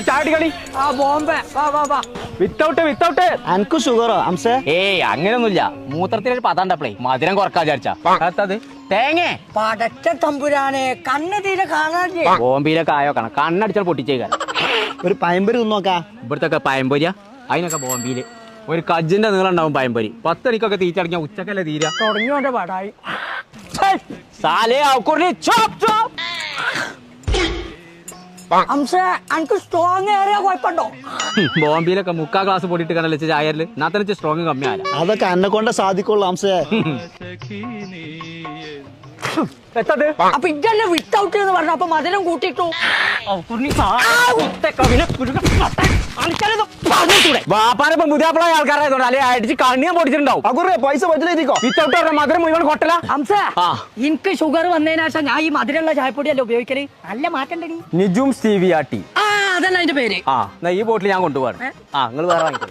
ചാടി കളി വിത്തൗട്ട് അനക്ക് ഷുഗറോ അംസേ? ഏയ് അങ്ങനെയൊന്നുമില്ല. മൂത്രത്തിലൊരു പതാണ്ടപ്പളേ മധുരം കുറക്കാ വിചാരിച്ചാ. തേങ്ങ പടച്ച തമ്പുരാനെ കണ്ണ് തീരെ കാണാതെ ബോംബെയിലെ കായോ കാണാം. കണ്ണടിച്ചാൽ പൊട്ടിച്ചേക്കാൻ. ഒരു പയമ്പരി തിന്നോക്കാ. ഇവിടത്തൊക്കെ പയമ്പൊരിയാ. അതിനൊക്കെ ബോംബെയില് ഒരു കജ്ജിന്റെ നീളം ഉണ്ടാവും പയമ്പൊരി. 10 മണിക്കൊക്കെ തീറ്റടങ്ങിയ ഉച്ചക്കല്ലേ തീര. തുടങ്ങിയോന്റെ പടായി അനക്ക് സ്ട്രോങ് ഏറിയ കുഴപ്പമുണ്ടോ? ബോംബെയിലൊക്കെ 3/4 ഗ്ലാസ് പൊടിയിട്ട് കണ്ടല്ലേ ചായരില്. നാത്തനച്ച് സ്ട്രോങ് കമ്മിയാല. അതൊക്കെ എന്നെ കൊണ്ടേ സാധിക്കുള്ളൂ അംസേ. അപ്പൊ ഇതല്ലേ വിത്തൗട്ട് എന്ന് പറഞ്ഞു. അപ്പൊ മധുരം കൂട്ടിട്ടു. വാപ്പാനിപ്പോ പുതിയാപ്പിള ആൾക്കാരായതുകൊണ്ട് അല്ലെ അടിച്ച് കണ്ണിയാൻ പൊടിച്ചിട്ടുണ്ടാവും. പൈസ പറ്റില്ലേക്കോ? വിത്തൗട്ട് മധുരം മുഴുവൻ കൊട്ടല. എനിക്ക് ഷുഗർ വന്നതിന് ശേഷം ഞാൻ ഈ മധുരമുള്ള ചായപ്പൊടിയല്ലേ ഉപയോഗിക്കല്. നല്ല മാറ്റം നിജും സ്റ്റീവിയ ടീ. അതല്ല അതിന്റെ പേര്. ഈ ബോട്ടിൽ ഞാൻ കൊണ്ടുപോകാറ്. നിങ്ങൾ വേറെ വാങ്ങിക്കോ.